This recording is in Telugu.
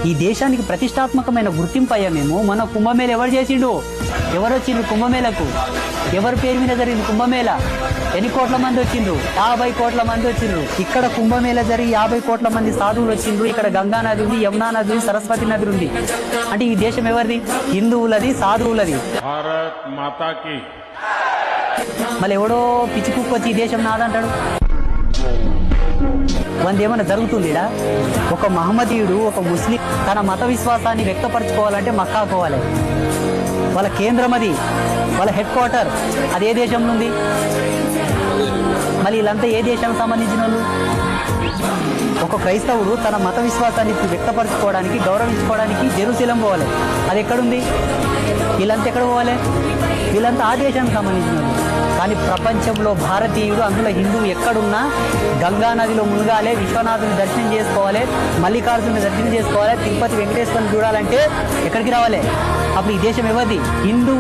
ఈ దేశానికి ప్రతిష్టాత్మకమైన గుర్తింపు అయ్యా మేము. మన కుంభమేళ ఎవరు చేసిండు? ఎవరు వచ్చిండ్రు కుంభమేళకు? ఎవరి పేరు మీద జరిగింది కుంభమేళ? ఎన్ని కోట్ల మంది వచ్చిండ్రు? 50 కోట్ల మంది వచ్చిండ్రు. ఇక్కడ కుంభమేళ జరిగి 50 కోట్ల మంది సాధువులు వచ్చిండ్రు. ఇక్కడ గంగా నది ఉంది, యమునా నది ఉంది, సరస్వతి నది ఉంది. అంటే ఈ దేశం ఎవరిది? హిందువులది, సాధువులది. భారత్ మాతాకి. మళ్ళీ ఎవడో పిచ్చి కుక్క వచ్చి ఈ దేశం నాదంటాడు. వంద ఏమైనా జరుగుతుందిడా? ఒక మహమ్మదీయుడు, ఒక ముస్లిం తన మత విశ్వాసాన్ని వ్యక్తపరచుకోవాలంటే మక్కా పోవాలి. వాళ్ళ కేంద్రం అది, వాళ్ళ హెడ్ క్వార్టర్ అది ఏ దేశంలో ఉంది? మళ్ళీ వీళ్ళంతా ఏ దేశానికి సంబంధించిన వాళ్ళు? ఒక క్రైస్తవుడు తన మత విశ్వాసాన్ని వ్యక్తపరచుకోవడానికి, గౌరవించుకోవడానికి జెరూసలేం పోవాలి. అది ఎక్కడుంది? వీళ్ళంతా ఎక్కడ పోవాలి? వీళ్ళంతా ఆ దేశానికి సంబంధించిన వాళ్ళు. కానీ ప్రపంచంలో భారతీయుడు, అందులో హిందువు ఎక్కడున్నా గంగా నదిలో మునగాలి, విశ్వనాథుని దర్శనం చేసుకోవాలి, మల్లికార్జుని దర్శనం చేసుకోవాలి, తిరుపతి వెంకటేశ్వరుని చూడాలంటే ఎక్కడికి రావాలి? అప్పుడు ఈ దేశం ఎవరిది? హిందువు